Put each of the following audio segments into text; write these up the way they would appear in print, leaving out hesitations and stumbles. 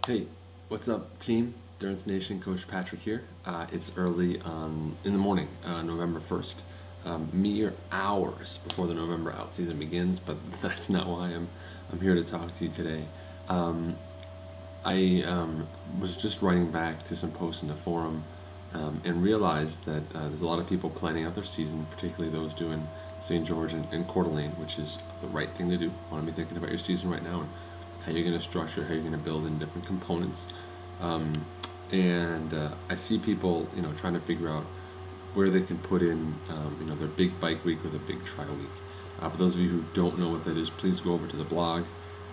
Hey, what's up, team? Durance Nation, Coach Patrick here. It's early in the morning, November 1st, mere hours before the November out season begins, but that's not why I'm here to talk to you today. I was just writing back to some posts in the forum and realized that there's a lot of people planning out their season, particularly those doing St. George and Coeur d'Alene, which is the right thing to do. I want to be thinking about your season right now and how you're going to structure, how you're going to build in different components. I see people, trying to figure out where they can put in, their big bike week or the big tri week. For those of you who don't know what that is, please go over to the blog,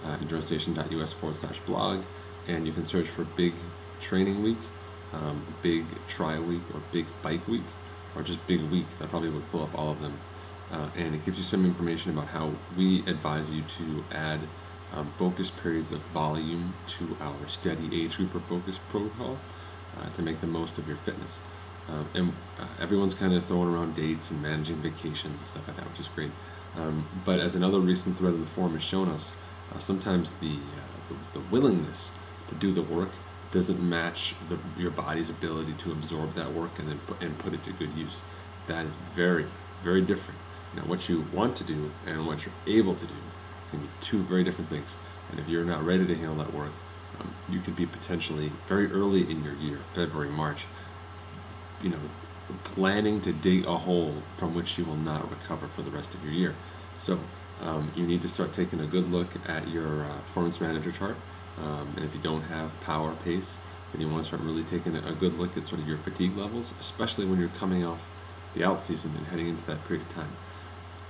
endurancenation.us/blog, and you can search for big training week, big tri week, or big bike week, or just big week. That probably would pull up all of them. And it gives you some information about how we advise you to add focus periods of volume to our steady age group or focus protocol to make the most of your fitness. Everyone's kind of throwing around dates and managing vacations and stuff like that, which is great. But as another recent thread of the forum has shown us, sometimes the willingness to do the work doesn't match your body's ability to absorb that work and put it to good use. That is very, very different. What you want to do and what you're able to do can be two very different things. And if you're not ready to handle that work, you could be potentially very early in your year, February, March, planning to dig a hole from which you will not recover for the rest of your year. So you need to start taking a good look at your performance manager chart. And if you don't have power pace, then you want to start really taking a good look at sort of your fatigue levels, especially when you're coming off the out season and heading into that period of time.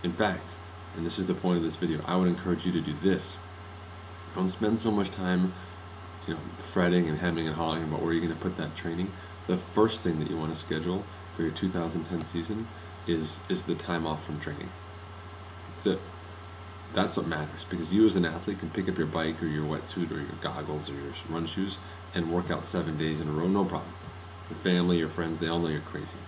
In fact, and this is the point of this video, I would encourage you to do this. Don't spend so much time, fretting and hemming and hawing about where you're going to put that training. The first thing that you want to schedule for your 2010 season is the time off from training. That's it. That's what matters, because you as an athlete can pick up your bike or your wetsuit or your goggles or your run shoes and work out 7 days in a row, no problem. Your family, your friends, they all know you're crazy.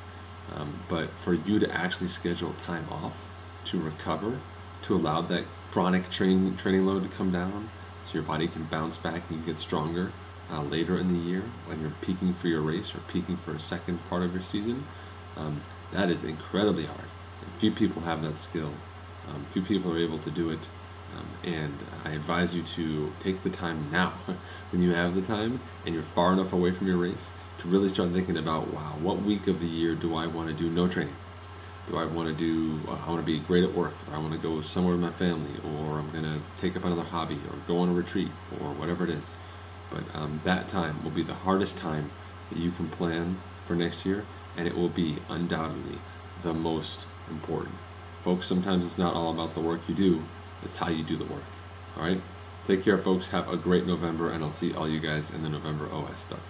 But for you to actually schedule time off to recover, to allow that chronic training load to come down so your body can bounce back and you get stronger later in the year when you're peaking for your race or peaking for a second part of your season, that is incredibly hard. Few people have that skill. Few people are able to do it. And I advise you to take the time now when you have the time and you're far enough away from your race to really start thinking about, wow, what week of the year do I want to do no training? Do I want to be great at work, or I want to go somewhere with my family, or I'm going to take up another hobby, or go on a retreat, or whatever it is. But that time will be the hardest time that you can plan for next year, and it will be undoubtedly the most important. Folks, sometimes it's not all about the work you do, it's how you do the work. All right? Take care, folks. Have a great November, and I'll see all you guys in the November OS stuff.